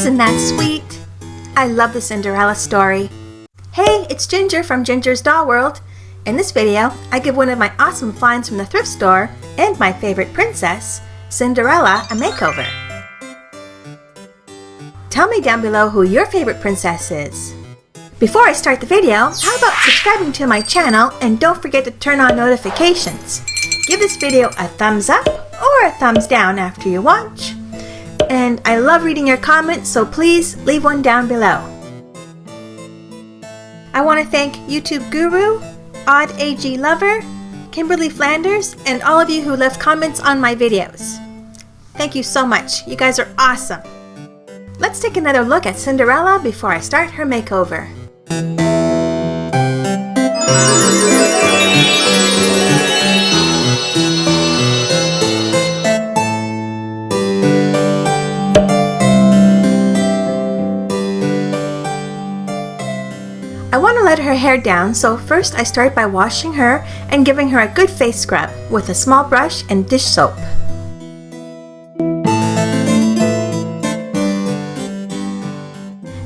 Isn't that sweet? I love the Cinderella story. Hey, it's Ginger from Ginger's Doll World. In this video, I give one of my awesome finds from the thrift store and my favorite princess, Cinderella, a makeover. Tell me down below who your favorite princess is. Before I start the video, how about subscribing to my channel and don't forget to turn on notifications. Give this video a thumbs up or a thumbs down after you watch. And I love reading your comments, so please leave one down below. I want to thank YouTube Guru, Odd AG Lover, Kimberly Flanders, and all of you who left comments on my videos. Thank you so much. You guys are awesome. Let's take another look at Cinderella before I start her makeover. I want to let her hair down, so first I start by washing her and giving her a good face scrub with a small brush and dish soap.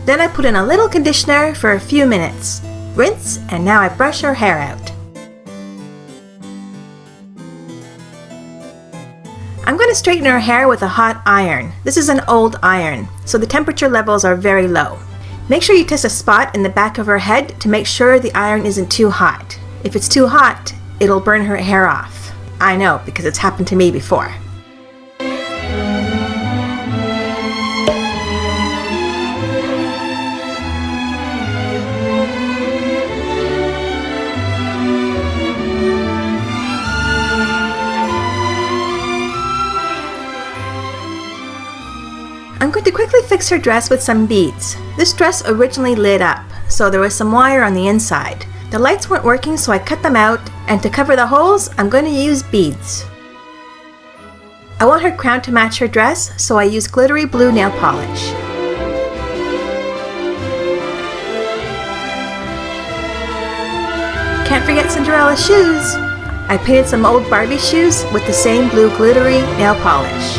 Then I put in a little conditioner for a few minutes. Rinse, and now I brush her hair out. I'm going to straighten her hair with a hot iron. This is an old iron, so the temperature levels are very low. Make sure you test a spot in the back of her head to make sure the iron isn't too hot. If it's too hot, it'll burn her hair off. I know, because it's happened to me before. I'm going to quickly fix her dress with some beads. This dress originally lit up, so there was some wire on the inside. The lights weren't working, so I cut them out, and to cover the holes, I'm going to use beads. I want her crown to match her dress, so I use glittery blue nail polish. Can't forget Cinderella's shoes! I painted some old Barbie shoes with the same blue glittery nail polish.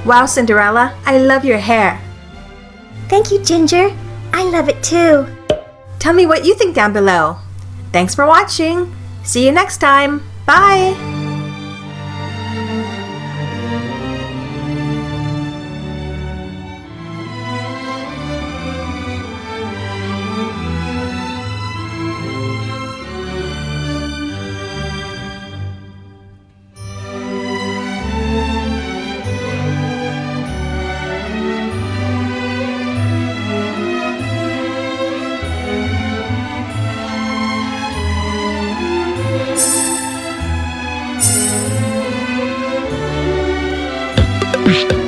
Wow, Cinderella, I love your hair. Thank you, Ginger. I love it too. Tell me what you think down below. Thanks for watching. See you next time. Bye. Psst.